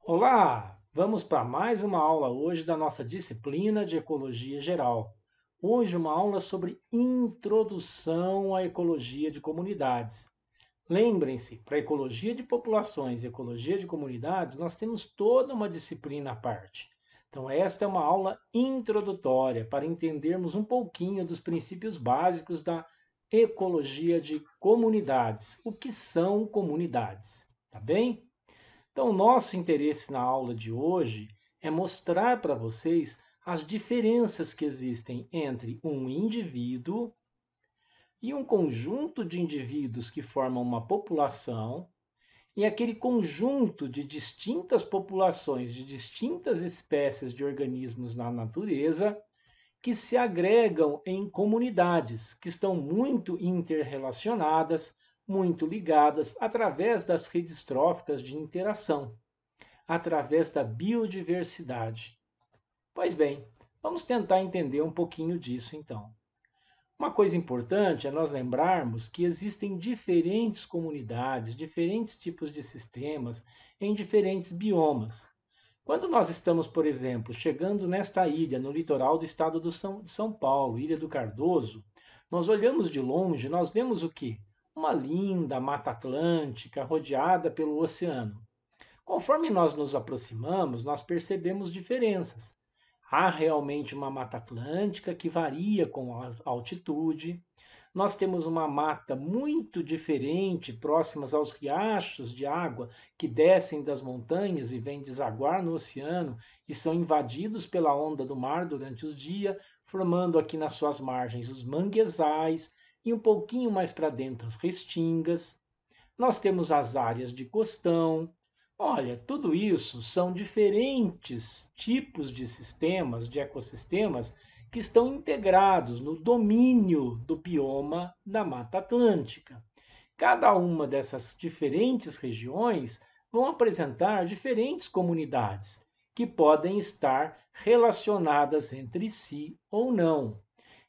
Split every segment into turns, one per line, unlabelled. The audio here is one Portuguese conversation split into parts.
Olá! Vamos para mais uma aula hoje da nossa disciplina de Ecologia Geral. Hoje uma aula sobre introdução à ecologia de comunidades. Lembrem-se, para ecologia de populações e ecologia de comunidades, nós temos toda uma disciplina à parte. Então, esta é uma aula introdutória para entendermos um pouquinho dos princípios básicos da ecologia de comunidades. O que são comunidades? Tá bem? Então, o nosso interesse na aula de hoje é mostrar para vocês as diferenças que existem entre um indivíduo e um conjunto de indivíduos que formam uma população, e aquele conjunto de distintas populações, de distintas espécies de organismos na natureza, que se agregam em comunidades que estão muito interrelacionadas, muito ligadas através das redes tróficas de interação, através da biodiversidade. Pois bem, vamos tentar entender um pouquinho disso então. Uma coisa importante é nós lembrarmos que existem diferentes comunidades, diferentes tipos de sistemas em diferentes biomas. Quando nós estamos, por exemplo, chegando nesta ilha, no litoral do estado de São Paulo, Ilha do Cardoso, nós olhamos de longe, nós vemos o quê? Uma linda Mata Atlântica rodeada pelo oceano. Conforme nós nos aproximamos, nós percebemos diferenças. Há realmente uma mata atlântica que varia com a altitude. Nós temos uma mata muito diferente, próximas aos riachos de água que descem das montanhas e vêm desaguar no oceano e são invadidos pela onda do mar durante os dias, formando aqui nas suas margens os manguezais e um pouquinho mais para dentro as restingas. Nós temos as áreas de costão. Olha, tudo isso são diferentes tipos de sistemas, de ecossistemas, que estão integrados no domínio do bioma da Mata Atlântica. Cada uma dessas diferentes regiões vão apresentar diferentes comunidades, que podem estar relacionadas entre si ou não.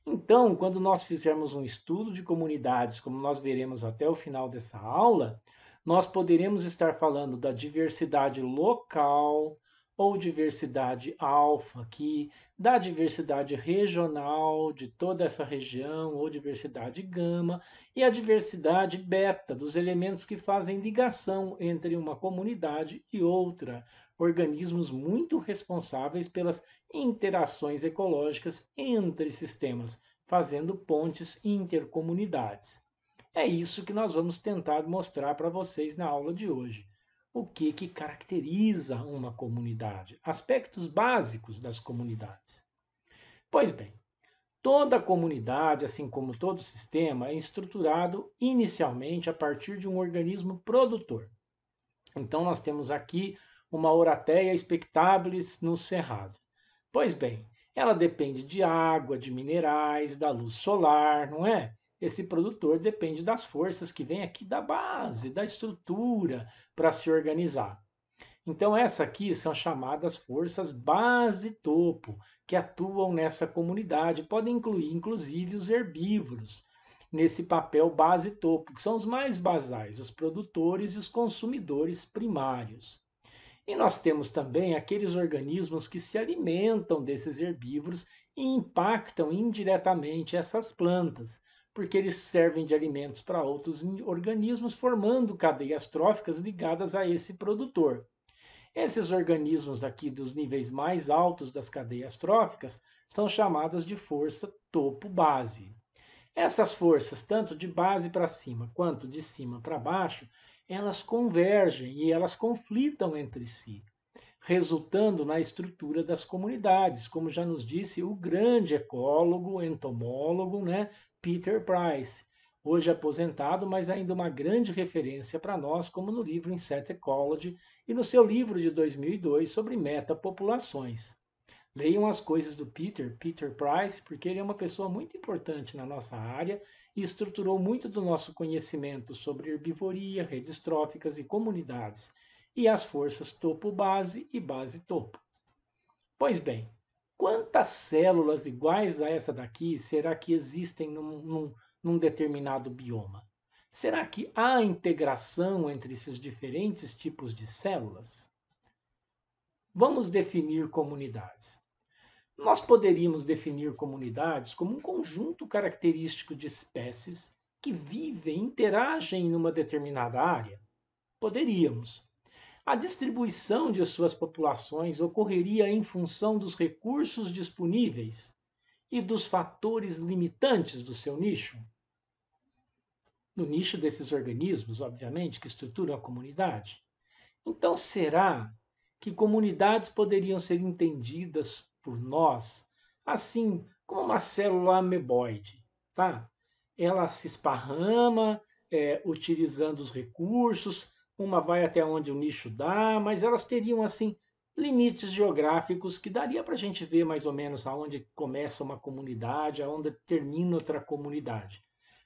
Então, quando nós fizermos um estudo de comunidades, como nós veremos até o final dessa aula, nós poderemos estar falando da diversidade local ou diversidade alfa aqui, da diversidade regional de toda essa região ou diversidade gama e a diversidade beta dos elementos que fazem ligação entre uma comunidade e outra, organismos muito responsáveis pelas interações ecológicas entre sistemas, fazendo pontes intercomunidades. É isso que nós vamos tentar mostrar para vocês na aula de hoje. O que caracteriza uma comunidade? Aspectos básicos das comunidades. Pois bem, toda comunidade, assim como todo sistema, é estruturado inicialmente a partir de um organismo produtor. Então, nós temos aqui uma Orateia spectabilis no cerrado. Pois bem, ela depende de água, de minerais, da luz solar, não é? Esse produtor depende das forças que vêm aqui da base, da estrutura para se organizar. Então, essas aqui são chamadas forças base-topo, que atuam nessa comunidade. Podem incluir, inclusive, os herbívoros, nesse papel base-topo, que são os mais basais, os produtores e os consumidores primários. E nós temos também aqueles organismos que se alimentam desses herbívoros e impactam indiretamente essas plantas, porque eles servem de alimentos para outros organismos, formando cadeias tróficas ligadas a esse produtor. Esses organismos aqui dos níveis mais altos das cadeias tróficas são chamadas de força topo-base. Essas forças, tanto de base para cima quanto de cima para baixo, elas convergem e elas conflitam entre si, resultando na estrutura das comunidades, como já nos disse o grande ecólogo, entomólogo, né, Peter Price, hoje aposentado, mas ainda uma grande referência para nós, como no livro Insect Ecology e no seu livro de 2002 sobre metapopulações. Leiam as coisas do Peter Price, porque ele é uma pessoa muito importante na nossa área e estruturou muito do nosso conhecimento sobre herbivoria, redes tróficas e comunidades, e as forças topo-base e base-topo. Pois bem, quantas células iguais a essa daqui será que existem num determinado bioma? Será que há integração entre esses diferentes tipos de células? Vamos definir comunidades. Nós poderíamos definir comunidades como um conjunto característico de espécies que vivem e interagem em uma determinada área? Poderíamos. A distribuição de suas populações ocorreria em função dos recursos disponíveis e dos fatores limitantes do seu nicho? No nicho desses organismos, obviamente, que estruturam a comunidade. Então, será que comunidades poderiam ser entendidas por nós assim como uma célula ameboide, tá? Ela se esparrama, utilizando os recursos, uma vai até onde o nicho dá, mas elas teriam assim limites geográficos que daria para a gente ver mais ou menos aonde começa uma comunidade, aonde termina outra comunidade.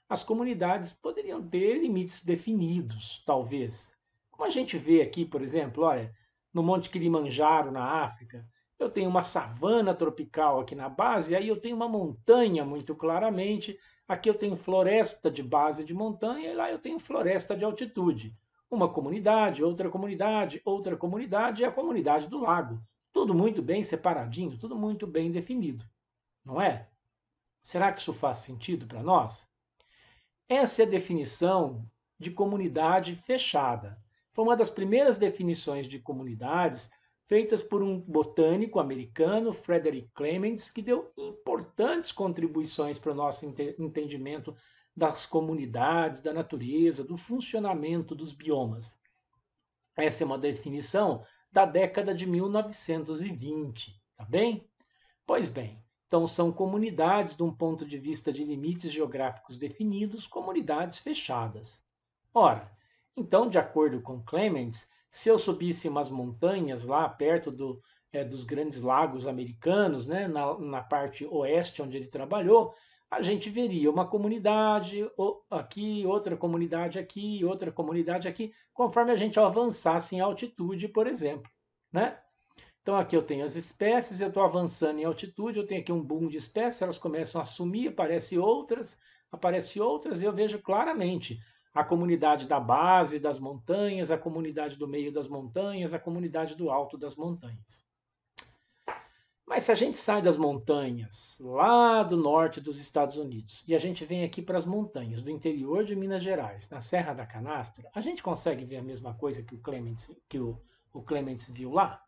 As comunidades poderiam ter limites definidos, talvez. Como a gente vê aqui, por exemplo, olha, no Monte Kilimanjaro, na África, eu tenho uma savana tropical aqui na base, aí eu tenho uma montanha muito claramente, aqui eu tenho floresta de base de montanha, e lá eu tenho floresta de altitude. Uma comunidade, outra comunidade e a comunidade do lago. Tudo muito bem separadinho, tudo muito bem definido, não é? Será que isso faz sentido para nós? Essa é a definição de comunidade fechada. Foi uma das primeiras definições de comunidades feitas por um botânico americano, Frederick Clements, que deu importantes contribuições para o nosso entendimento das comunidades, da natureza, do funcionamento dos biomas. Essa é uma definição da década de 1920, tá bem? Pois bem, então são comunidades, de um ponto de vista de limites geográficos definidos, comunidades fechadas. Ora, então, de acordo com Clements, se eu subisse umas montanhas lá perto dos grandes lagos americanos, né, na parte oeste onde ele trabalhou, a gente veria uma comunidade aqui, outra comunidade aqui, conforme a gente avançasse em altitude, por exemplo, né? Então aqui eu tenho as espécies, eu estou avançando em altitude, eu tenho aqui um boom de espécies, elas começam a sumir, aparecem outras, e eu vejo claramente a comunidade da base das montanhas, a comunidade do meio das montanhas, a comunidade do alto das montanhas. Mas se a gente sai das montanhas, lá do norte dos Estados Unidos, e a gente vem aqui para as montanhas do interior de Minas Gerais, na Serra da Canastra, a gente consegue ver a mesma coisa que o Clements viu lá?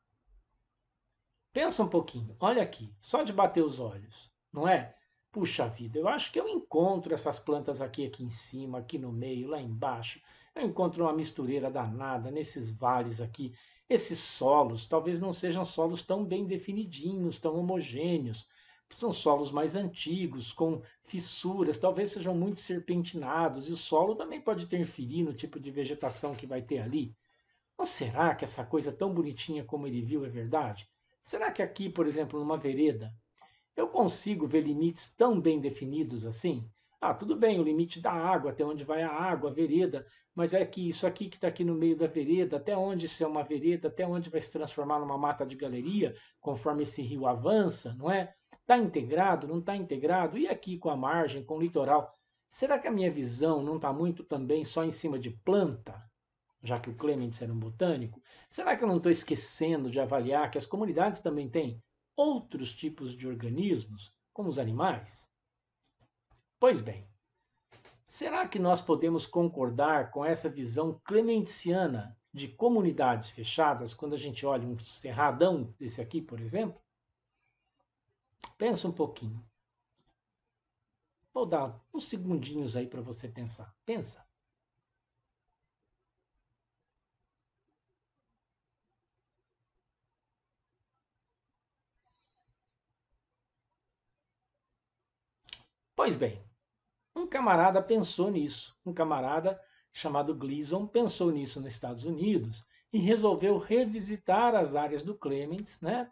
Pensa um pouquinho, olha aqui, só de bater os olhos, não é? Puxa vida, eu acho que eu encontro essas plantas aqui em cima, aqui no meio, lá embaixo. Eu encontro uma mistureira danada nesses vales aqui. Esses solos talvez não sejam solos tão bem definidinhos, tão homogêneos. São solos mais antigos, com fissuras, talvez sejam muito serpentinados, e o solo também pode interferir no tipo de vegetação que vai ter ali. Ou será que essa coisa tão bonitinha como ele viu é verdade? Será que aqui, por exemplo, numa vereda, eu consigo ver limites tão bem definidos assim? Ah, tudo bem, o limite da água, até onde vai a água, a vereda, mas é que isso aqui que está aqui no meio da vereda, até onde isso é uma vereda, até onde vai se transformar numa mata de galeria, conforme esse rio avança, não é? Está integrado, não está integrado? E aqui com a margem, com o litoral? Será que a minha visão não está muito também só em cima de planta? Já que o Clements era um botânico, será que eu não estou esquecendo de avaliar que as comunidades também têm outros tipos de organismos, como os animais? Pois bem, será que nós podemos concordar com essa visão clementsiana de comunidades fechadas quando a gente olha um cerradão desse aqui, por exemplo? Pensa um pouquinho. Vou dar uns segundinhos aí para você pensar. Pensa. Pois bem, um camarada pensou nisso. Um camarada chamado Gleason pensou nisso nos Estados Unidos e resolveu revisitar as áreas do Clements, né?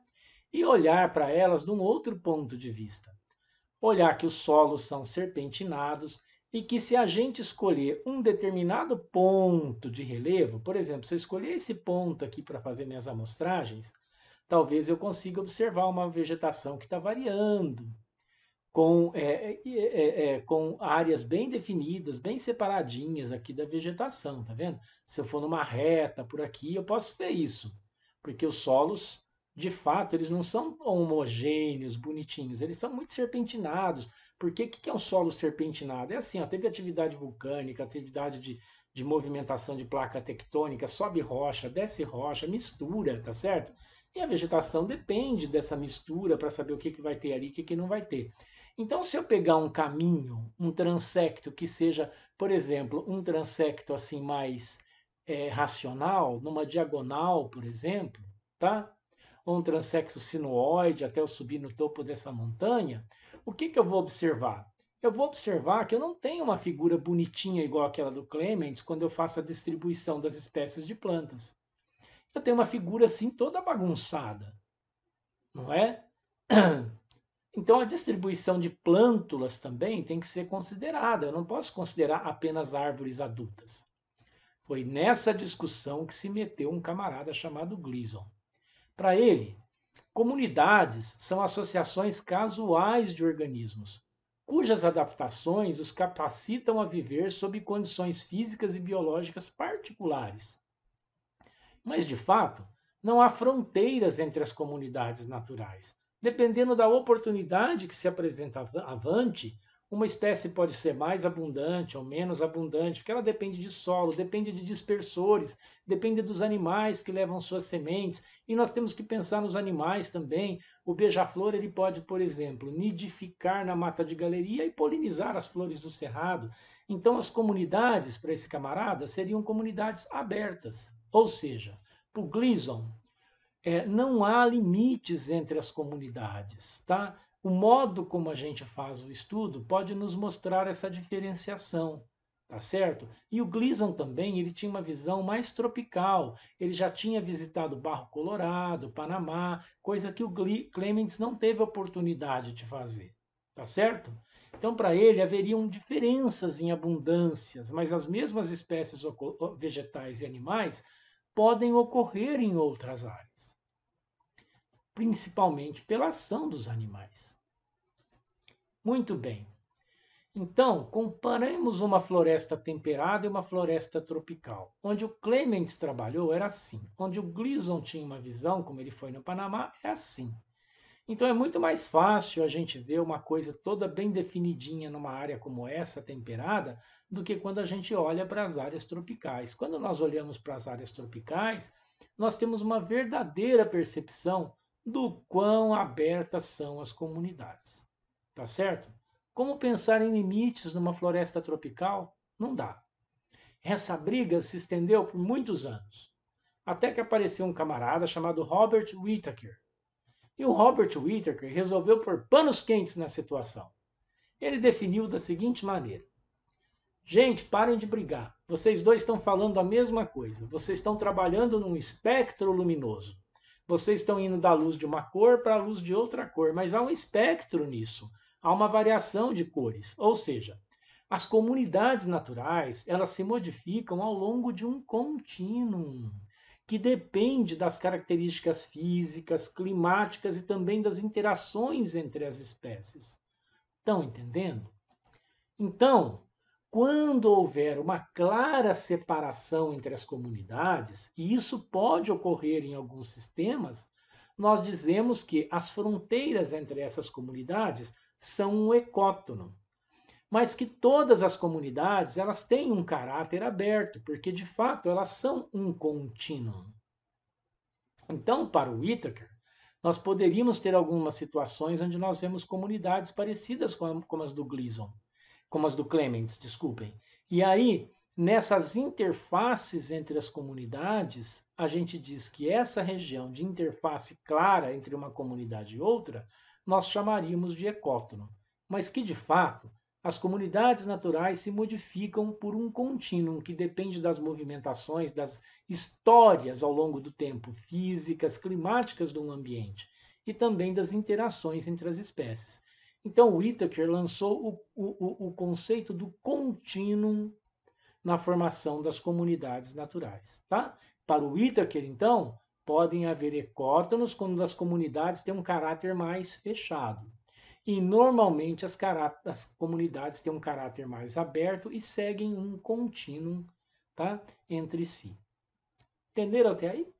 E olhar para elas de um outro ponto de vista. Olhar que os solos são serpentinados e que se a gente escolher um determinado ponto de relevo, por exemplo, se eu escolher esse ponto aqui para fazer minhas amostragens, talvez eu consiga observar uma vegetação que está variando, com áreas bem definidas, bem separadinhas aqui da vegetação, tá vendo? Se eu for numa reta por aqui, eu posso ver isso, porque os solos de fato, eles não são homogêneos, bonitinhos, eles são muito serpentinados. Porque o que é um solo serpentinado? É assim, ó, teve atividade vulcânica, atividade de movimentação de placa tectônica, sobe rocha, desce rocha, mistura, tá certo? E a vegetação depende dessa mistura para saber o que vai ter ali e o que não vai ter. Então, se eu pegar um caminho, um transecto que seja, por exemplo, um transecto assim mais racional, numa diagonal, por exemplo, tá? Ou um transecto sinuoide até eu subir no topo dessa montanha, o que eu vou observar? Eu vou observar que eu não tenho uma figura bonitinha igual aquela do Clements quando eu faço a distribuição das espécies de plantas. Eu tenho uma figura assim toda bagunçada, não é? Então a distribuição de plântulas também tem que ser considerada. Eu não posso considerar apenas árvores adultas. Foi nessa discussão que se meteu um camarada chamado Gleason. Para ele, comunidades são associações casuais de organismos, cujas adaptações os capacitam a viver sob condições físicas e biológicas particulares. Mas, de fato, não há fronteiras entre as comunidades naturais. Dependendo da oportunidade que se apresenta avante, uma espécie pode ser mais abundante ou menos abundante, porque ela depende de solo, depende de dispersores, depende dos animais que levam suas sementes. E nós temos que pensar nos animais também. O beija-flor ele pode, por exemplo, nidificar na mata de galeria e polinizar as flores do cerrado. Então, as comunidades, para esse camarada, seriam comunidades abertas. Ou seja, para o Gleason, não há limites entre as comunidades, tá? O modo como a gente faz o estudo pode nos mostrar essa diferenciação, tá certo? E o Gleason também, ele tinha uma visão mais tropical. Ele já tinha visitado Barro Colorado, Panamá, coisa que o Clements não teve oportunidade de fazer, tá certo? Então, para ele, haveriam diferenças em abundâncias, mas as mesmas espécies vegetais e animais podem ocorrer em outras áreas, principalmente pela ação dos animais. Muito bem. Então, comparemos uma floresta temperada e uma floresta tropical. Onde o Clements trabalhou era assim. Onde o Gleason tinha uma visão, como ele foi no Panamá, é assim. Então é muito mais fácil a gente ver uma coisa toda bem definidinha numa área como essa, temperada, do que quando a gente olha para as áreas tropicais. Quando nós olhamos para as áreas tropicais, nós temos uma verdadeira percepção do quão abertas são as comunidades. Tá certo? Como pensar em limites numa floresta tropical? Não dá. Essa briga se estendeu por muitos anos, até que apareceu um camarada chamado Robert Whittaker. E o Robert Whittaker resolveu pôr panos quentes na situação. Ele definiu da seguinte maneira: gente, parem de brigar. Vocês dois estão falando a mesma coisa. Vocês estão trabalhando num espectro luminoso. Vocês estão indo da luz de uma cor para a luz de outra cor, mas há um espectro nisso. Há uma variação de cores. Ou seja, as comunidades naturais, elas se modificam ao longo de um contínuo que depende das características físicas, climáticas e também das interações entre as espécies. Estão entendendo? Então, quando houver uma clara separação entre as comunidades, e isso pode ocorrer em alguns sistemas, nós dizemos que as fronteiras entre essas comunidades são um ecótono, mas que todas as comunidades elas têm um caráter aberto, porque de fato elas são um contínuo. Então, para o Whittaker, nós poderíamos ter algumas situações onde nós vemos comunidades parecidas com as do Gleason, como as do Clements, desculpem. E aí, nessas interfaces entre as comunidades, a gente diz que essa região de interface clara entre uma comunidade e outra, nós chamaríamos de ecótono, mas que de fato as comunidades naturais se modificam por um contínuo que depende das movimentações, das histórias ao longo do tempo, físicas, climáticas do ambiente e também das interações entre as espécies. Então, o Whittaker lançou o conceito do contínuo na formação das comunidades naturais. Tá? Para o Whittaker, então, podem haver ecótonos quando as comunidades têm um caráter mais fechado. E normalmente as comunidades têm um caráter mais aberto e seguem um contínuo, tá, entre si. Entenderam até aí?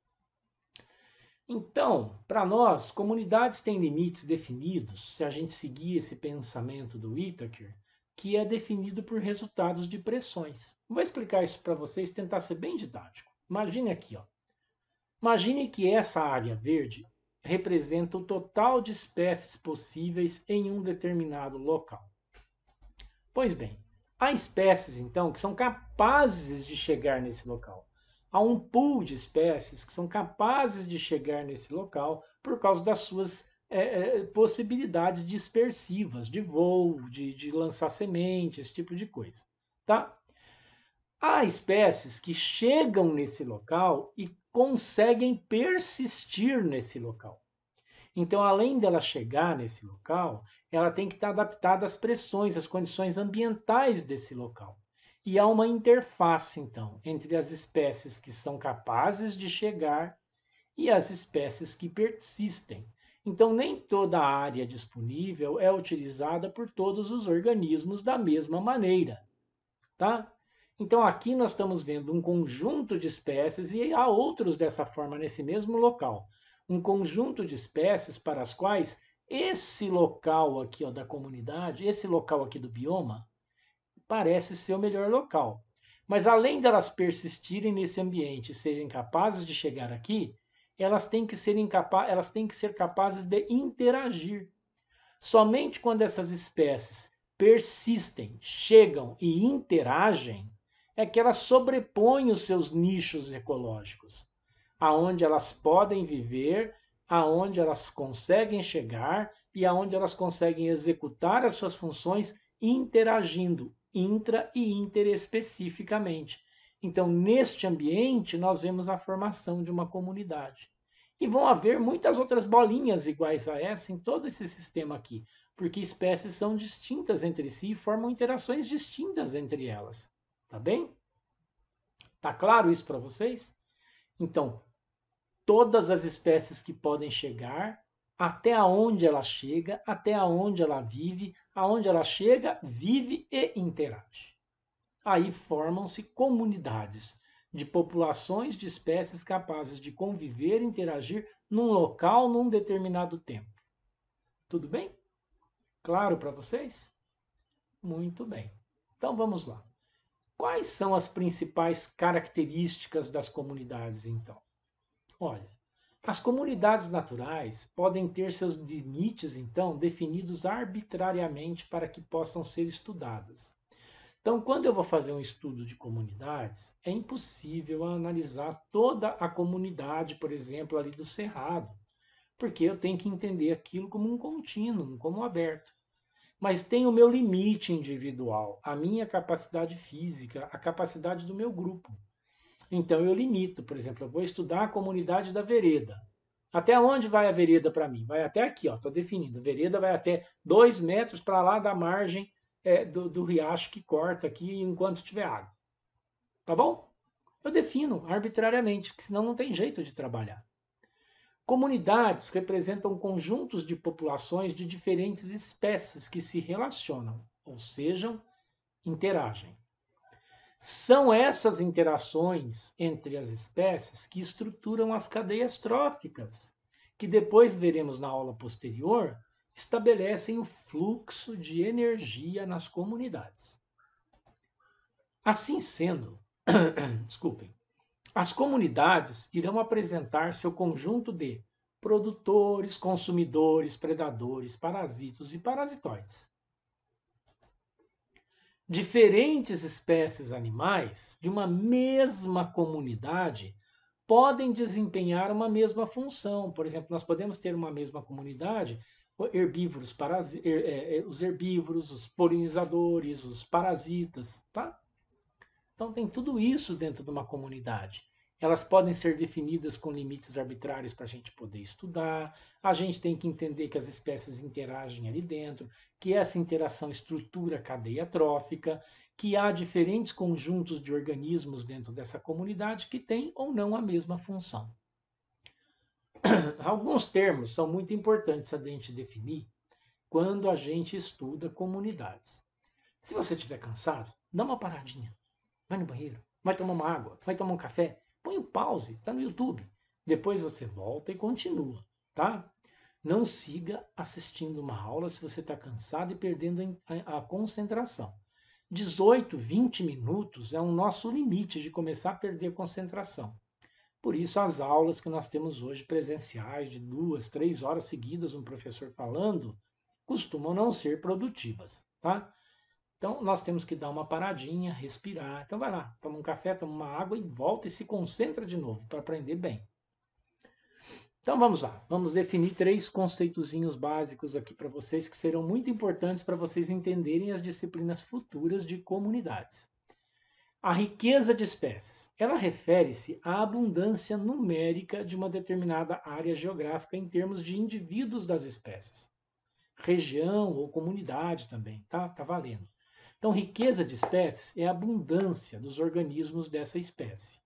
Então, para nós, comunidades têm limites definidos, se a gente seguir esse pensamento do Whittaker, que é definido por resultados de pressões. Vou explicar isso para vocês, tentar ser bem didático. Imagine aqui, ó. Imagine que essa área verde representa o total de espécies possíveis em um determinado local. Pois bem, há espécies então que são capazes de chegar nesse local. Há um pool de espécies que são capazes de chegar nesse local por causa das suas possibilidades dispersivas, de voo, de lançar semente, esse tipo de coisa. Tá? Há espécies que chegam nesse local e conseguem persistir nesse local. Então, além dela chegar nesse local, ela tem que estar adaptada às pressões, às condições ambientais desse local. E há uma interface, então, entre as espécies que são capazes de chegar e as espécies que persistem. Então, nem toda a área disponível é utilizada por todos os organismos da mesma maneira, tá? Então, aqui nós estamos vendo um conjunto de espécies e há outros dessa forma nesse mesmo local. Um conjunto de espécies para as quais esse local aqui ó, da comunidade, esse local aqui do bioma, parece ser o melhor local. Mas além delas persistirem nesse ambiente e serem capazes de chegar aqui, elas têm que ser capazes de interagir. Somente quando essas espécies persistem, chegam e interagem, é que elas sobrepõem os seus nichos ecológicos, aonde elas podem viver, aonde elas conseguem chegar e aonde elas conseguem executar as suas funções interagindo intra e interespecificamente. Então, neste ambiente, nós vemos a formação de uma comunidade. E vão haver muitas outras bolinhas iguais a essa em todo esse sistema aqui, porque espécies são distintas entre si e formam interações distintas entre elas. Tá bem? Tá claro isso para vocês? Então, todas as espécies que podem chegar, até onde ela chega, até onde ela vive, aonde ela chega, vive e interage. Aí formam-se comunidades de populações de espécies capazes de conviver e interagir num local, num determinado tempo. Tudo bem? Claro para vocês? Muito bem. Então vamos lá. Quais são as principais características das comunidades, então? Olha, as comunidades naturais podem ter seus limites, então, definidos arbitrariamente para que possam ser estudadas. Então, quando eu vou fazer um estudo de comunidades, é impossível analisar toda a comunidade, por exemplo, ali do Cerrado, porque eu tenho que entender aquilo como um contínuo, como aberto. Mas tem o meu limite individual, a minha capacidade física, a capacidade do meu grupo. Então eu limito, por exemplo, eu vou estudar a comunidade da vereda. Até onde vai a vereda para mim? Vai até aqui, ó. Estou definindo. A vereda vai até 2 metros para lá da margem do riacho que corta aqui enquanto tiver água. Tá bom? Eu defino arbitrariamente, porque senão não tem jeito de trabalhar. Comunidades representam conjuntos de populações de diferentes espécies que se relacionam, ou seja, interagem. São essas interações entre as espécies que estruturam as cadeias tróficas, que depois veremos na aula posterior, estabelecem o fluxo de energia nas comunidades. Assim sendo, desculpem, as comunidades irão apresentar seu conjunto de produtores, consumidores, predadores, parasitos e parasitoides. Diferentes espécies animais de uma mesma comunidade podem desempenhar uma mesma função. Por exemplo, nós podemos ter uma mesma comunidade, herbívoros, os herbívoros, os polinizadores, os parasitas, tá? Então tem tudo isso dentro de uma comunidade. Elas podem ser definidas com limites arbitrários para a gente poder estudar. A gente tem que entender que as espécies interagem ali dentro, que essa interação estrutura a cadeia trófica, que há diferentes conjuntos de organismos dentro dessa comunidade que têm ou não a mesma função. Alguns termos são muito importantes a gente definir quando a gente estuda comunidades. Se você estiver cansado, dá uma paradinha, vai no banheiro, vai tomar uma água, vai tomar um café, põe um pause, está no YouTube. Depois você volta e continua, tá? Não siga assistindo uma aula se você está cansado e perdendo a concentração. 18, 20 minutos é o nosso limite de começar a perder concentração. Por isso, as aulas que nós temos hoje presenciais, de 2, 3 horas seguidas, um professor falando, costumam não ser produtivas, tá? Então, nós temos que dar uma paradinha, respirar. Então, vai lá, toma um café, toma uma água e volta e se concentra de novo para aprender bem. Então, vamos lá. Vamos definir 3 conceitozinhos básicos aqui para vocês que serão muito importantes para vocês entenderem as disciplinas futuras de comunidades. A riqueza de espécies. Ela refere-se à abundância numérica de uma determinada área geográfica em termos de indivíduos das espécies. Região ou comunidade também, tá? Tá valendo. Então, riqueza de espécies é a abundância dos organismos dessa espécie.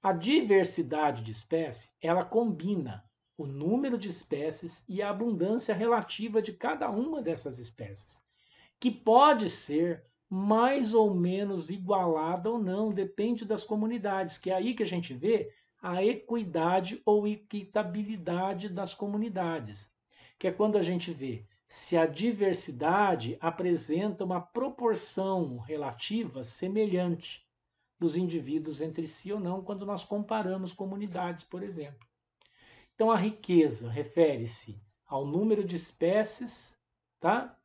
A diversidade de espécies, ela combina o número de espécies e a abundância relativa de cada uma dessas espécies, que pode ser mais ou menos igualada ou não, depende das comunidades, que é aí que a gente vê a equidade ou equitabilidade das comunidades, que é quando a gente vê se a diversidade apresenta uma proporção relativa semelhante dos indivíduos entre si ou não, quando nós comparamos comunidades, por exemplo. Então, a riqueza refere-se ao número de espécies, tá?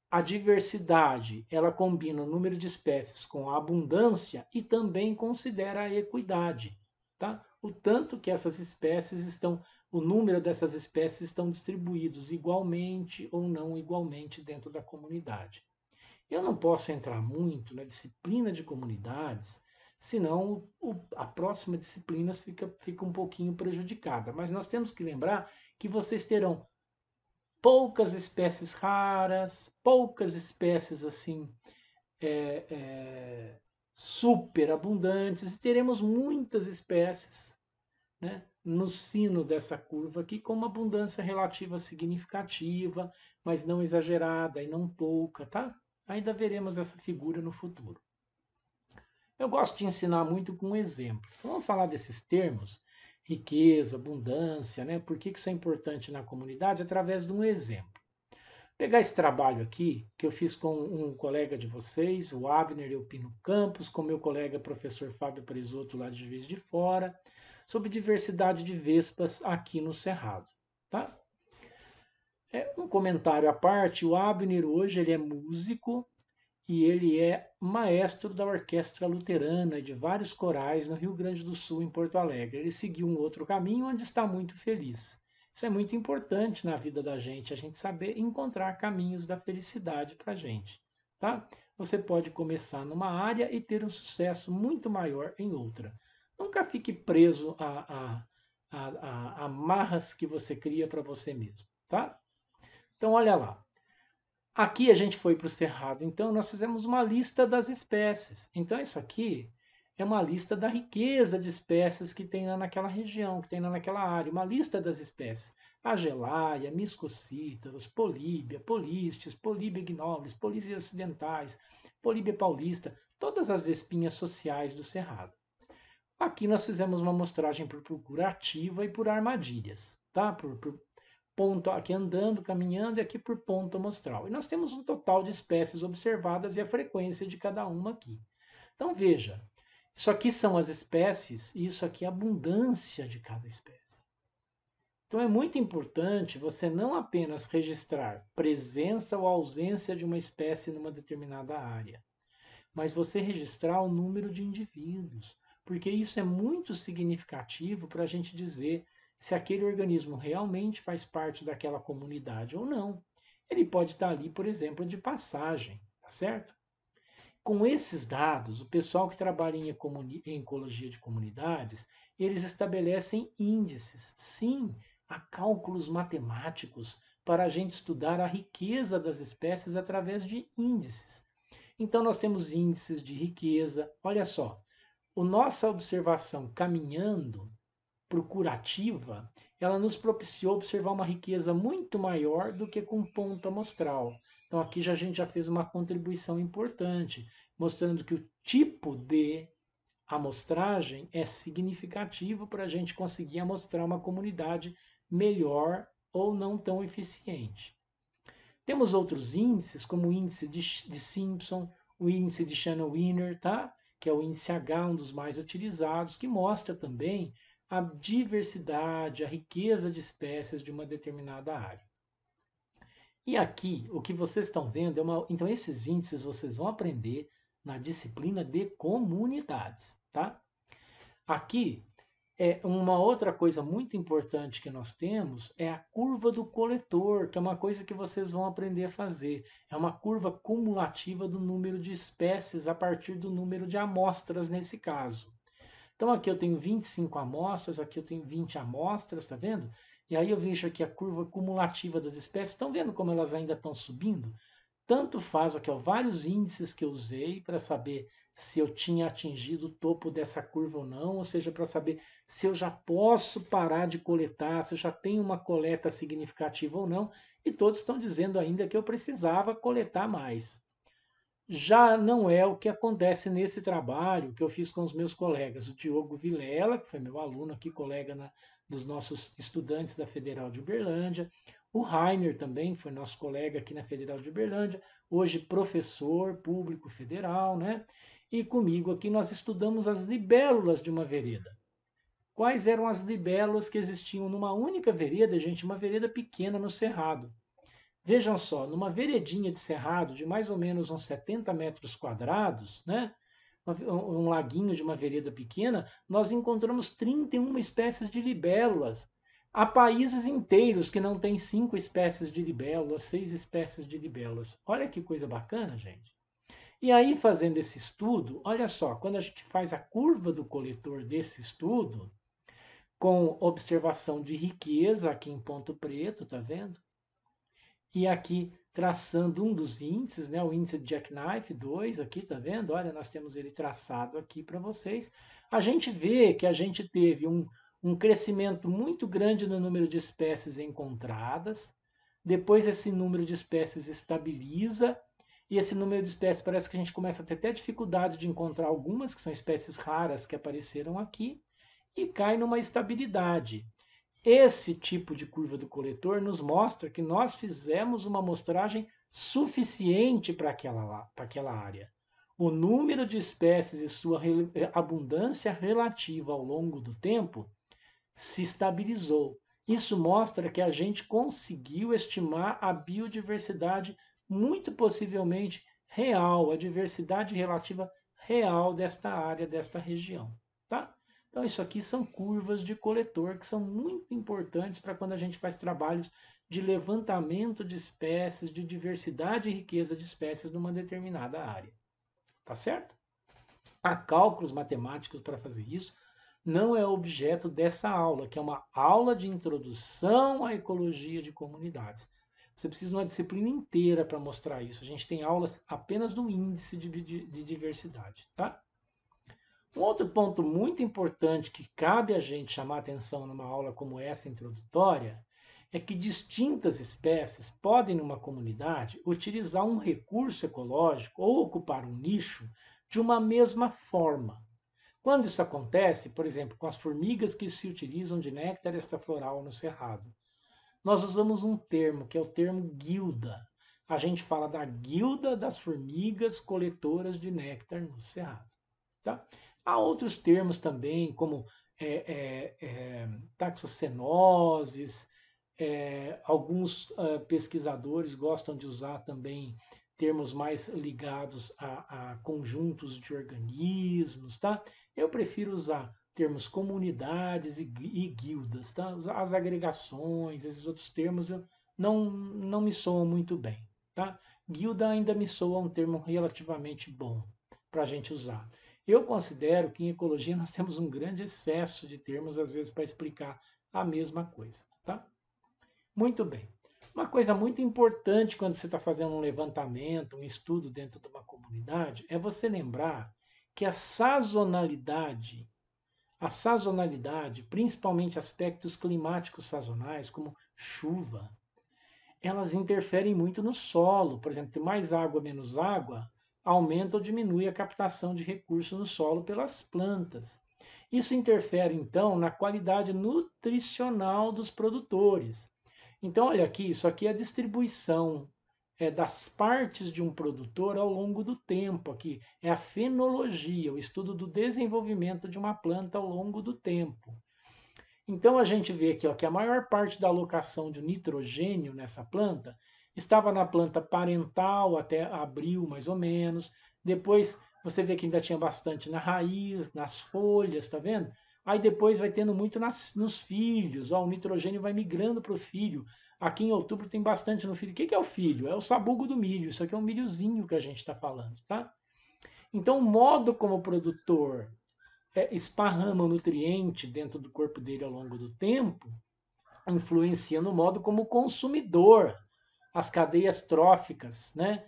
A diversidade, ela combina o número de espécies com a abundância e também considera a equidade, tá? O tanto que essas espécies estão, o número dessas espécies estão distribuídos igualmente ou não igualmente dentro da comunidade. Eu não posso entrar muito na disciplina de comunidades, senão a próxima disciplina fica um pouquinho prejudicada. Mas nós temos que lembrar que vocês terão poucas espécies raras, poucas espécies assim super abundantes, e teremos muitas espécies, né, no sino dessa curva aqui com uma abundância relativa significativa, mas não exagerada e não pouca, tá? Ainda veremos essa figura no futuro. Eu gosto de ensinar muito com um exemplo. Então, vamos falar desses termos, riqueza, abundância, né? Por que isso é importante na comunidade? Através de um exemplo. Vou pegar esse trabalho aqui, que eu fiz com um colega de vocês, o Abner Eupino Campos, com meu colega professor Fábio Presoto, lá de Juiz de Fora, sobre diversidade de vespas aqui no Cerrado. Tá? Um comentário à parte, o Abner hoje ele é músico e ele é maestro da Orquestra Luterana e de vários corais no Rio Grande do Sul, em Porto Alegre. Ele seguiu um outro caminho onde está muito feliz. Isso é muito importante na vida da gente, a gente saber encontrar caminhos da felicidade para a gente. Tá? Você pode começar numa área e ter um sucesso muito maior em outra. Nunca fique preso a amarras que você cria para você mesmo. Tá? Então, olha lá. Aqui a gente foi para o Cerrado, então nós fizemos uma lista das espécies. Então, isso aqui é uma lista da riqueza de espécies que tem lá naquela região, que tem lá naquela área. Uma lista das espécies. Agelaia, Miscocítaros, Políbia, Polistes, Políbia ignobilis, Políbia ocidentais, Políbia paulista, todas as vespinhas sociais do Cerrado. Aqui nós fizemos uma amostragem por procura ativa e por armadilhas, tá? Por ponto aqui andando, caminhando e aqui por ponto amostral. E nós temos um total de espécies observadas e a frequência de cada uma aqui. Então veja, isso aqui são as espécies e isso aqui é a abundância de cada espécie. Então é muito importante você não apenas registrar presença ou ausência de uma espécie numa determinada área, mas você registrar o número de indivíduos, porque isso é muito significativo para a gente dizer se aquele organismo realmente faz parte daquela comunidade ou não. Ele pode estar ali, por exemplo, de passagem, tá certo? Com esses dados, o pessoal que trabalha em ecologia de comunidades, eles estabelecem índices. Sim, há cálculos matemáticos para a gente estudar a riqueza das espécies através de índices. Então, nós temos índices de riqueza. Olha só, a nossa observação caminhando procurativa, ela nos propiciou observar uma riqueza muito maior do que com ponto amostral. Então, aqui a gente já fez uma contribuição importante, mostrando que o tipo de amostragem é significativo para a gente conseguir amostrar uma comunidade melhor ou não tão eficiente. Temos outros índices, como o índice de Simpson, o índice de Shannon-Wiener, tá? Que é o índice H, um dos mais utilizados, que mostra também a diversidade, a riqueza de espécies de uma determinada área. E aqui, o que vocês estão vendo é uma. Então, esses índices vocês vão aprender na disciplina de comunidades, tá? Aqui uma outra coisa muito importante que nós temos é a curva do coletor, que é uma coisa que vocês vão aprender a fazer. É uma curva cumulativa do número de espécies a partir do número de amostras nesse caso. Então aqui eu tenho 25 amostras, aqui eu tenho 20 amostras, tá vendo? E aí eu vejo aqui a curva cumulativa das espécies. Estão vendo como elas ainda estão subindo? Tanto faz aqui, ó, vários índices que eu usei para saber se eu tinha atingido o topo dessa curva ou não, ou seja, para saber se eu já posso parar de coletar, se eu já tenho uma coleta significativa ou não, e todos estão dizendo ainda que eu precisava coletar mais. Já não é o que acontece nesse trabalho que eu fiz com os meus colegas, o Diogo Vilela, que foi meu aluno aqui, colega dos nossos estudantes da Federal de Uberlândia, o Rainer também foi nosso colega aqui na Federal de Uberlândia, hoje professor público federal, né? E comigo aqui nós estudamos as libélulas de uma vereda. Quais eram as libélulas que existiam numa única vereda, gente, uma vereda pequena no Cerrado. Vejam só, numa veredinha de cerrado de mais ou menos uns 70 metros quadrados, né? Um laguinho de uma vereda pequena, nós encontramos 31 espécies de libélulas. Há países inteiros que não têm 5 espécies de libélulas, 6 espécies de libélulas. Olha que coisa bacana, gente. E aí, fazendo esse estudo, olha só, quando a gente faz a curva do coletor desse estudo, com observação de riqueza aqui em ponto preto, tá vendo? E aqui traçando um dos índices, né, o índice de Jackknife 2, aqui, tá vendo? Olha, nós temos ele traçado aqui para vocês. A gente vê que a gente teve um crescimento muito grande no número de espécies encontradas, depois esse número de espécies estabiliza, e esse número de espécies parece que a gente começa a ter até dificuldade de encontrar algumas, que são espécies raras que apareceram aqui, e cai numa estabilidade. Esse tipo de curva do coletor nos mostra que nós fizemos uma amostragem suficiente para aquela área. O número de espécies e sua abundância relativa ao longo do tempo se estabilizou. Isso mostra que a gente conseguiu estimar a biodiversidade muito possivelmente real, a diversidade relativa real desta área, desta região, tá? Então, isso aqui são curvas de coletor que são muito importantes para quando a gente faz trabalhos de levantamento de espécies, de diversidade e riqueza de espécies numa determinada área. Tá certo? Há cálculos matemáticos para fazer isso. Não é objeto dessa aula, que é uma aula de introdução à ecologia de comunidades. Você precisa de uma disciplina inteira para mostrar isso. A gente tem aulas apenas do índice de diversidade, tá? Um outro ponto muito importante que cabe a gente chamar atenção numa aula como essa introdutória é que distintas espécies podem, numa comunidade, utilizar um recurso ecológico ou ocupar um nicho de uma mesma forma. Quando isso acontece, por exemplo, com as formigas que se utilizam de néctar extrafloral no cerrado, nós usamos um termo que é o termo guilda. A gente fala da guilda das formigas coletoras de néctar no cerrado. Tá? Há outros termos também, como taxocenoses, alguns pesquisadores gostam de usar também termos mais ligados a conjuntos de organismos, tá? Eu prefiro usar termos comunidades e guildas, tá? As agregações, esses outros termos não me soam muito bem, tá? Guilda ainda me soa um termo relativamente bom para a gente usar. Eu considero que em ecologia nós temos um grande excesso de termos, às vezes, para explicar a mesma coisa, tá? Muito bem. Uma coisa muito importante quando você está fazendo um levantamento, um estudo dentro de uma comunidade, é você lembrar que a sazonalidade, principalmente aspectos climáticos sazonais, como chuva, elas interferem muito no solo. Por exemplo, tem mais água, menos água, aumenta ou diminui a captação de recursos no solo pelas plantas. Isso interfere, então, na qualidade nutricional dos produtores. Então, olha aqui, isso aqui é a distribuição das partes de um produtor ao longo do tempo. Aqui é a fenologia, o estudo do desenvolvimento de uma planta ao longo do tempo. Então a gente vê aqui ó, que a maior parte da alocação de nitrogênio nessa planta estava na planta parental até abril, mais ou menos. Depois você vê que ainda tinha bastante na raiz, nas folhas, tá vendo? Aí depois vai tendo muito nos filhos, ó, o nitrogênio vai migrando para o filho. Aqui em outubro tem bastante no filho. O que é o filho? É o sabugo do milho. Isso aqui é um milhozinho que a gente está falando, tá? Então, o modo como o produtor esparrama o nutriente dentro do corpo dele ao longo do tempo influencia no modo como o consumidor, as cadeias tróficas, né?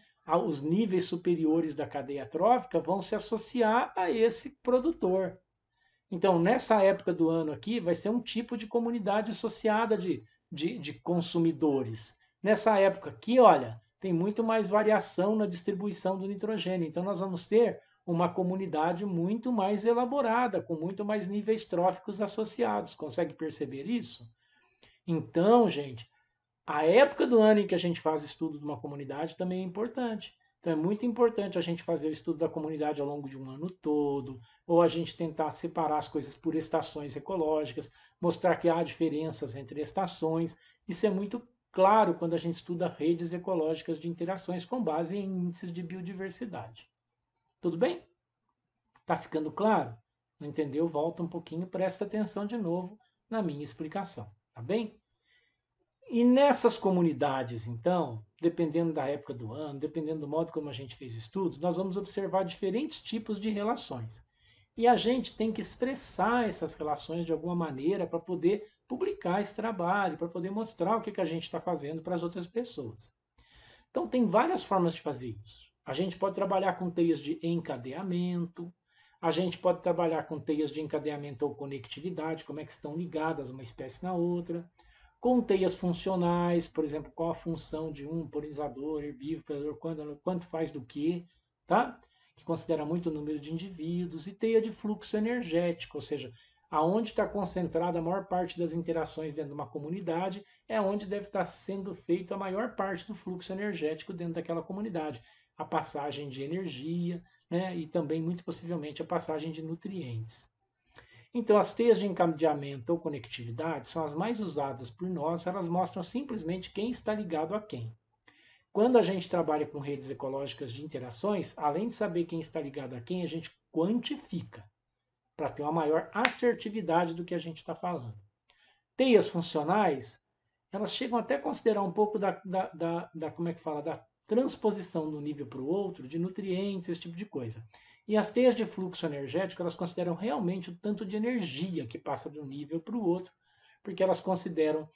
Os níveis superiores da cadeia trófica vão se associar a esse produtor. Então, nessa época do ano aqui, vai ser um tipo de comunidade associada de consumidores. Nessa época aqui, olha, tem muito mais variação na distribuição do nitrogênio. Então, nós vamos ter uma comunidade muito mais elaborada, com muito mais níveis tróficos associados. Consegue perceber isso? Então, gente, a época do ano em que a gente faz estudo de uma comunidade também é importante. Então é muito importante a gente fazer o estudo da comunidade ao longo de um ano todo, ou a gente tentar separar as coisas por estações ecológicas, mostrar que há diferenças entre estações. Isso é muito claro quando a gente estuda redes ecológicas de interações com base em índices de biodiversidade. Tudo bem? Tá ficando claro? Não entendeu? Volta um pouquinho, presta atenção de novo na minha explicação, tá bem? E nessas comunidades, então, dependendo da época do ano, dependendo do modo como a gente fez estudos, nós vamos observar diferentes tipos de relações. E a gente tem que expressar essas relações de alguma maneira para poder publicar esse trabalho, para poder mostrar o que a gente está fazendo para as outras pessoas. Então, tem várias formas de fazer isso. A gente pode trabalhar com teias de encadeamento, a gente pode trabalhar com teias de encadeamento ou conectividade, como é que estão ligadas uma espécie na outra com teias funcionais, por exemplo, qual a função de um polinizador, herbívoro, quanto faz do que, tá? Que considera muito o número de indivíduos, e teia de fluxo energético, ou seja, aonde está concentrada a maior parte das interações dentro de uma comunidade, é onde deve estar sendo feita a maior parte do fluxo energético dentro daquela comunidade. A passagem de energia, né? E também, muito possivelmente, a passagem de nutrientes. Então, as teias de encadeamento ou conectividade são as mais usadas por nós, elas mostram simplesmente quem está ligado a quem. Quando a gente trabalha com redes ecológicas de interações, além de saber quem está ligado a quem, a gente quantifica para ter uma maior assertividade do que a gente está falando. Teias funcionais, elas chegam até a considerar um pouco como é que fala, da transposição de um nível para o outro, de nutrientes, esse tipo de coisa. E as teias de fluxo energético, elas consideram realmente o tanto de energia que passa de um nível para o outro, porque elas consideram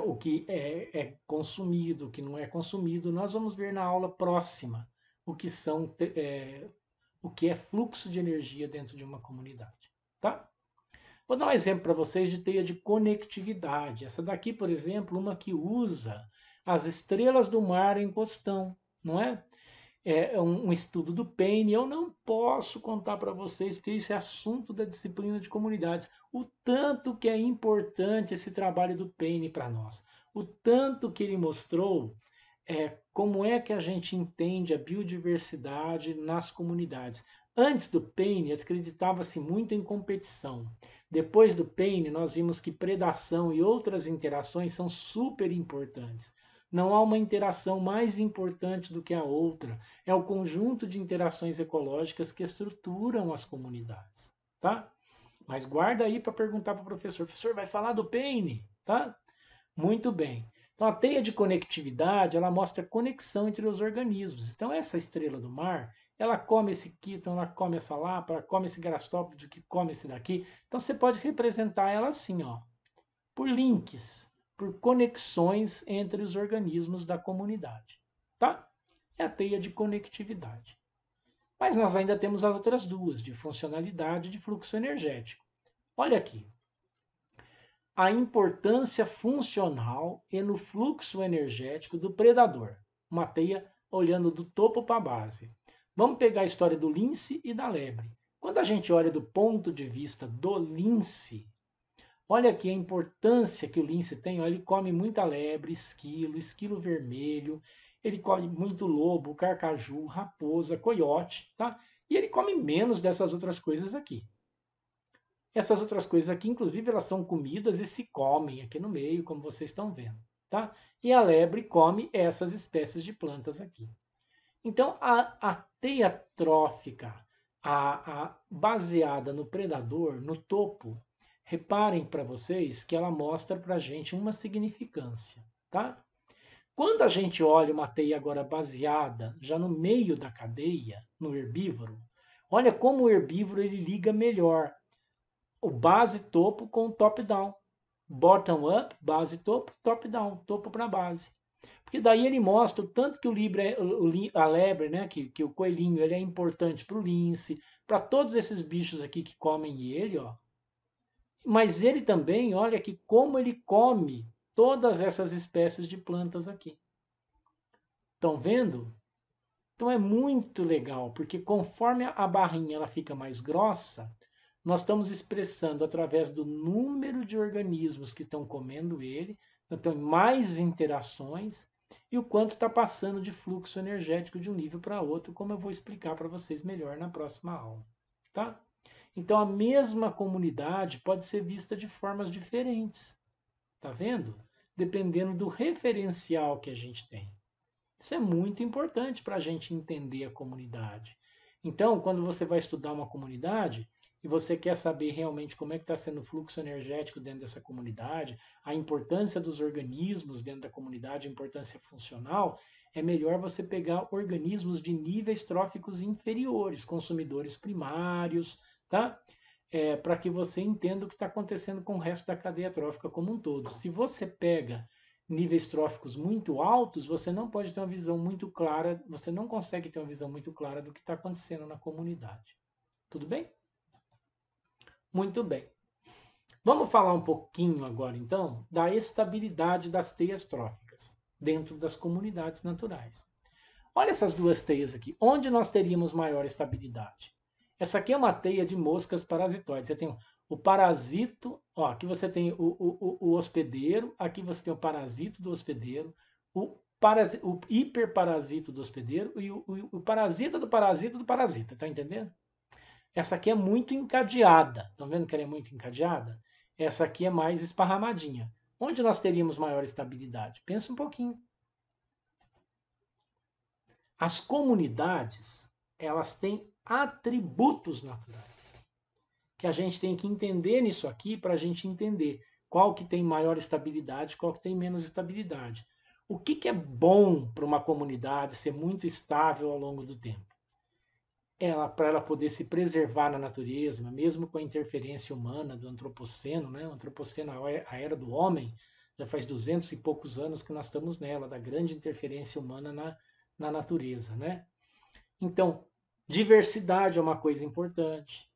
o que é consumido, o que não é consumido. Nós vamos ver na aula próxima o que o que é fluxo de energia dentro de uma comunidade, tá? Vou dar um exemplo para vocês de teia de conectividade. Essa daqui, por exemplo, uma que usa as estrelas do mar em questão, não é? É um estudo do Payne. Eu não posso contar para vocês, porque isso é assunto da disciplina de comunidades, o tanto que é importante esse trabalho do Payne para nós, o tanto que ele mostrou como é que a gente entende a biodiversidade nas comunidades. Antes do Payne, acreditava-se muito em competição. Depois do Payne, nós vimos que predação e outras interações são super importantes. Não há uma interação mais importante do que a outra. É o conjunto de interações ecológicas que estruturam as comunidades, tá? Mas guarda aí para perguntar para o professor. O professor vai falar do Payne, tá? Muito bem. Então, a teia de conectividade, ela mostra a conexão entre os organismos. Então, essa estrela do mar, ela come esse quíton, ela come essa lapa, ela come esse grastópode, que come esse daqui. Então, você pode representar ela assim, ó, por links, por conexões entre os organismos da comunidade, tá? É a teia de conectividade. Mas nós ainda temos as outras duas, de funcionalidade e de fluxo energético. Olha aqui, a importância funcional e no fluxo energético do predador. Uma teia olhando do topo para a base. Vamos pegar a história do lince e da lebre. Quando a gente olha do ponto de vista do lince, olha aqui a importância que o lince tem. Ele come muita lebre, esquilo vermelho, ele come muito lobo, carcaju, raposa, coiote, tá? E ele come menos dessas outras coisas aqui. Essas outras coisas aqui, inclusive, elas são comidas e se comem aqui no meio, como vocês estão vendo, tá? E a lebre come essas espécies de plantas aqui. Então, a teia trófica, baseada no predador, no topo, reparem para vocês que ela mostra para a gente uma significância, tá? Quando a gente olha uma teia agora baseada já no meio da cadeia, no herbívoro, olha como o herbívoro ele liga melhor o base topo com o top down. Bottom up, base topo, top down, topo para base. Porque daí ele mostra o tanto que a lebre, né, que o coelhinho, ele é importante para o lince, para todos esses bichos aqui que comem ele, ó. Mas ele também, olha que como ele come todas essas espécies de plantas aqui. Estão vendo? Então é muito legal, porque conforme a barrinha ela fica mais grossa, nós estamos expressando através do número de organismos que estão comendo ele, então mais interações e o quanto está passando de fluxo energético de um nível para outro, como eu vou explicar para vocês melhor na próxima aula, tá? Então a mesma comunidade pode ser vista de formas diferentes, tá vendo? Dependendo do referencial que a gente tem. Isso é muito importante para a gente entender a comunidade. Então, quando você vai estudar uma comunidade e você quer saber realmente como é que está sendo o fluxo energético dentro dessa comunidade, a importância dos organismos dentro da comunidade, a importância funcional, é melhor você pegar organismos de níveis tróficos inferiores, consumidores primários, tá? Para que você entenda o que está acontecendo com o resto da cadeia trófica como um todo. Se você pega níveis tróficos muito altos, você não pode ter uma visão muito clara, você não consegue ter uma visão muito clara do que está acontecendo na comunidade. Tudo bem? Muito bem. Vamos falar um pouquinho agora, então, da estabilidade das teias tróficas dentro das comunidades naturais. Olha essas duas teias aqui. Onde nós teríamos maior estabilidade? Essa aqui é uma teia de moscas parasitoides. Você tem o parasito, ó, aqui você tem o hospedeiro, aqui você tem o parasito do hospedeiro, o hiperparasito do hospedeiro e o parasita do parasita do parasita, tá entendendo? Essa aqui é muito encadeada, estão vendo que ela é muito encadeada? Essa aqui é mais esparramadinha. Onde nós teríamos maior estabilidade? Pensa um pouquinho. As comunidades, elas têm atributos naturais, que a gente tem que entender nisso aqui para a gente entender qual que tem maior estabilidade, qual que tem menos estabilidade. O que é bom para uma comunidade ser muito estável ao longo do tempo? Para ela poder se preservar na natureza, mesmo com a interferência humana do antropoceno, né? O antropoceno, a era do homem, já faz 200 e poucos anos que nós estamos nela, da grande interferência humana na natureza, né? Então, diversidade é uma coisa importante.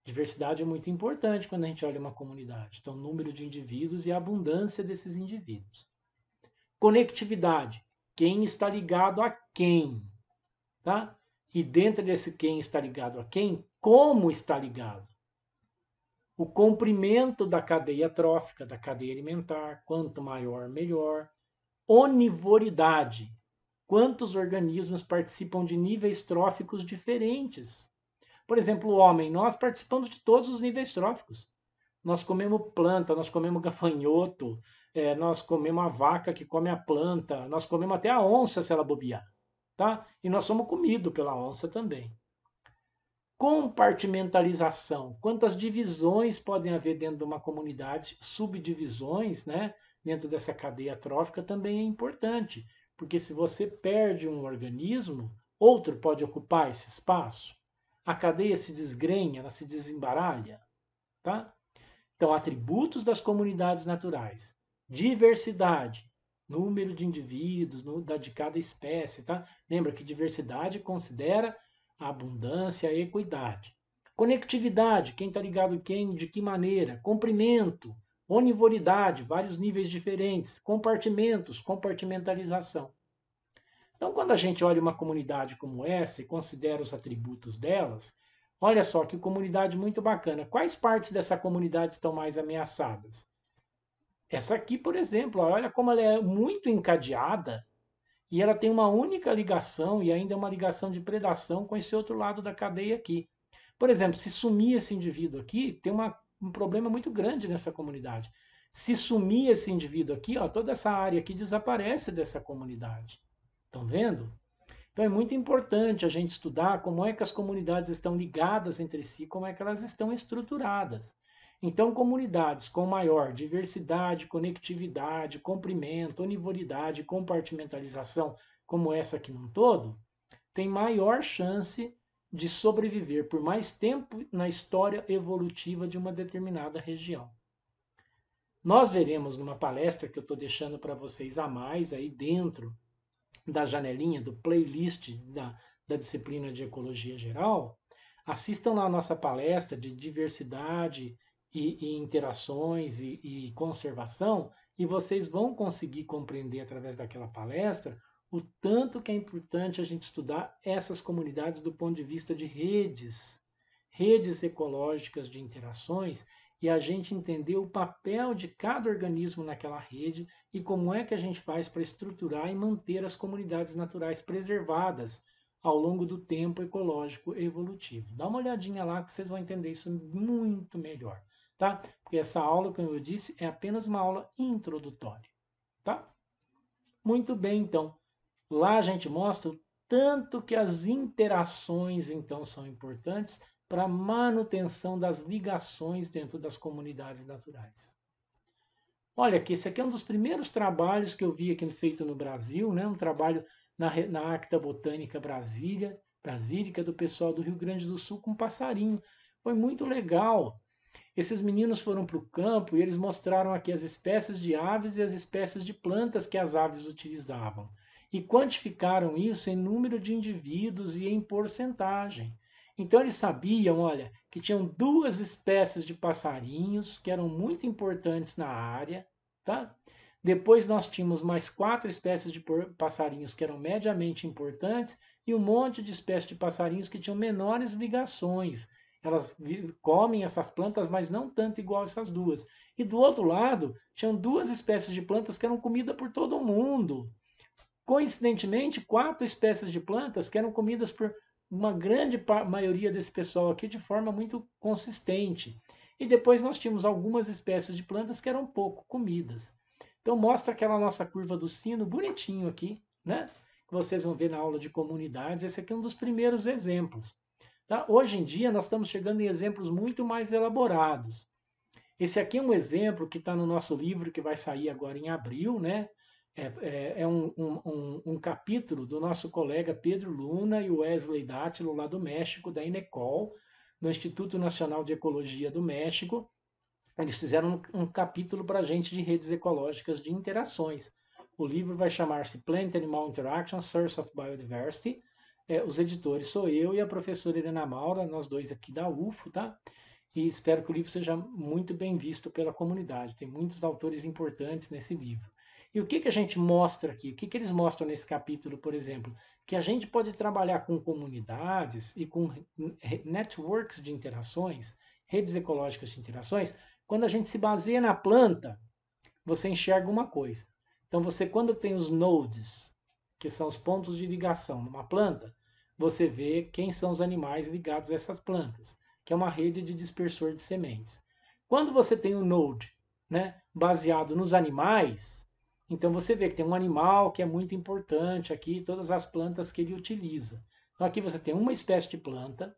Diversidade é muito importante quando a gente olha uma comunidade. Então, número de indivíduos e a abundância desses indivíduos. Conectividade. Quem está ligado a quem, tá? E dentro desse quem está ligado a quem, como está ligado? O comprimento da cadeia trófica, da cadeia alimentar, quanto maior, melhor. Onivoridade. Quantos organismos participam de níveis tróficos diferentes? Por exemplo, o homem, nós participamos de todos os níveis tróficos. Nós comemos planta, nós comemos gafanhoto, nós comemos a vaca que come a planta, nós comemos até a onça se ela bobear, tá? E nós somos comidos pela onça também. Compartimentalização. Quantas divisões podem haver dentro de uma comunidade? Subdivisões, né? Dentro dessa cadeia trófica também é importante, porque se você perde um organismo, outro pode ocupar esse espaço. A cadeia se desgrenha, ela se desembaralha, tá? Então, atributos das comunidades naturais: diversidade, número de indivíduos de cada espécie, tá? Lembra que diversidade considera a abundância e a equidade. Conectividade, quem está ligado a quem, de que maneira. Comprimento, onivoridade, vários níveis diferentes. Compartimentos, compartimentalização. Então, quando a gente olha uma comunidade como essa e considera os atributos delas, olha só que comunidade muito bacana. Quais partes dessa comunidade estão mais ameaçadas? Essa aqui, por exemplo, olha como ela é muito encadeada e ela tem uma única ligação e ainda uma ligação de predação com esse outro lado da cadeia aqui. Por exemplo, se sumir esse indivíduo aqui, tem um problema muito grande nessa comunidade. Se sumir esse indivíduo aqui, ó, toda essa área aqui desaparece dessa comunidade. Estão vendo? Então é muito importante a gente estudar como é que as comunidades estão ligadas entre si, como é que elas estão estruturadas. Então, comunidades com maior diversidade, conectividade, comprimento, onivoridade, compartimentalização, como essa aqui num todo, tem maior chance de sobreviver por mais tempo na história evolutiva de uma determinada região. Nós veremos numa palestra que eu estou deixando para vocês a mais aí dentro da janelinha, do playlist da disciplina de Ecologia Geral, assistam lá a nossa palestra de diversidade e interações e conservação, e vocês vão conseguir compreender através daquela palestra o tanto que é importante a gente estudar essas comunidades do ponto de vista de redes ecológicas de interações, e a gente entender o papel de cada organismo naquela rede e como é que a gente faz para estruturar e manter as comunidades naturais preservadas ao longo do tempo ecológico evolutivo. Dá uma olhadinha lá que vocês vão entender isso muito melhor, tá? Porque essa aula, como eu disse, é apenas uma aula introdutória, tá? Muito bem, então. Lá a gente mostra o tanto que as interações, então, são importantes para a manutenção das ligações dentro das comunidades naturais. Olha aqui, esse aqui é um dos primeiros trabalhos que eu vi aqui feito no Brasil, né? Um trabalho na Acta Botânica Brasílica do pessoal do Rio Grande do Sul com passarinho. Foi muito legal. Esses meninos foram para o campo e eles mostraram aqui as espécies de aves e as espécies de plantas que as aves utilizavam. E quantificaram isso em número de indivíduos e em porcentagem. Então eles sabiam, olha, que tinham duas espécies de passarinhos que eram muito importantes na área, tá? Depois nós tínhamos mais 4 espécies de passarinhos que eram mediamente importantes e um monte de espécies de passarinhos que tinham menores ligações. Elas comem essas plantas, mas não tanto igual essas duas. E do outro lado, tinham 2 espécies de plantas que eram comida por todo mundo. Coincidentemente, 4 espécies de plantas que eram comidas por uma grande maioria desse pessoal aqui de forma muito consistente. E depois nós tínhamos algumas espécies de plantas que eram pouco comidas. Então mostra aquela nossa curva do sino bonitinho aqui, né? Que vocês vão ver na aula de comunidades. Esse aqui é um dos primeiros exemplos. Tá? Hoje em dia nós estamos chegando em exemplos muito mais elaborados. Esse aqui é um exemplo que está no nosso livro que vai sair agora em abril, né? É um capítulo do nosso colega Pedro Luna e Wesley Dátilo, lá do México, da INECOL, no Instituto Nacional de Ecologia do México. Eles fizeram um capítulo para a gente de redes ecológicas de interações. O livro vai chamar-se Plant Animal Interaction, Source of Biodiversity. Os editores sou eu e a professora Helena Maura, nós dois aqui da UFO, tá? E espero que o livro seja muito bem visto pela comunidade. Tem muitos autores importantes nesse livro. E o que a gente mostra aqui? O que eles mostram nesse capítulo, por exemplo? Que a gente pode trabalhar com comunidades e com networks de interações, redes ecológicas de interações, quando a gente se baseia na planta, você enxerga uma coisa. Então, quando tem os nodes, que são os pontos de ligação numa planta, você vê quem são os animais ligados a essas plantas, que é uma rede de dispersor de sementes. Quando você tem um node, né, baseado nos animais, então você vê que tem um animal que é muito importante aqui, todas as plantas que ele utiliza. Então aqui você tem uma espécie de planta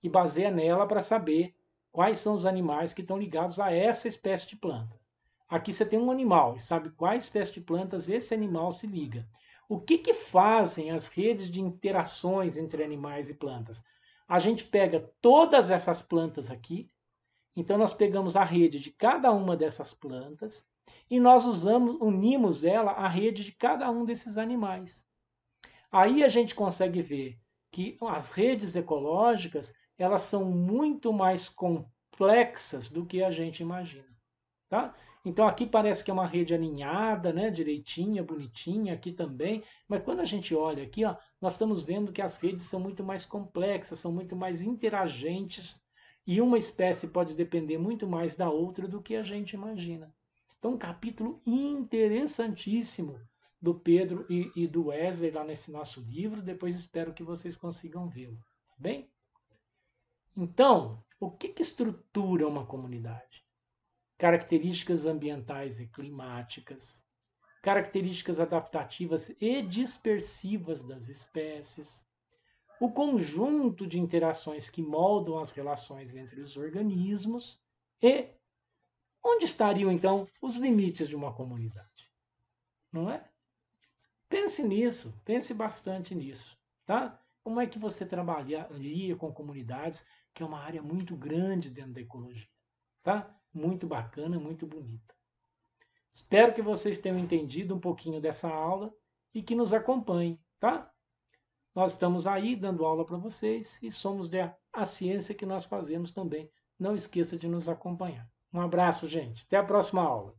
e baseia nela para saber quais são os animais que estão ligados a essa espécie de planta. Aqui você tem um animal e sabe quais espécies de plantas esse animal se liga. O que fazem as redes de interações entre animais e plantas? A gente pega todas essas plantas aqui, então nós pegamos a rede de cada uma dessas plantas e nós unimos ela à rede de cada um desses animais. Aí a gente consegue ver que as redes ecológicas, elas são muito mais complexas do que a gente imagina, tá? Então aqui parece que é uma rede alinhada, né, direitinha, bonitinha, aqui também, mas quando a gente olha aqui, ó, nós estamos vendo que as redes são muito mais complexas, são muito mais interagentes, e uma espécie pode depender muito mais da outra do que a gente imagina. Então, um capítulo interessantíssimo do Pedro e do Wesley lá nesse nosso livro, depois espero que vocês consigam vê-lo. Bem? Então, o que estrutura uma comunidade? Características ambientais e climáticas, características adaptativas e dispersivas das espécies, o conjunto de interações que moldam as relações entre os organismos e onde estariam então os limites de uma comunidade, não é? Pense nisso, pense bastante nisso, tá? Como é que você trabalharia com comunidades, que é uma área muito grande dentro da ecologia, tá? Muito bacana, muito bonita. Espero que vocês tenham entendido um pouquinho dessa aula e que nos acompanhem, tá? Nós estamos aí dando aula para vocês e somos a ciência que nós fazemos também. Não esqueça de nos acompanhar. Um abraço, gente. Até a próxima aula.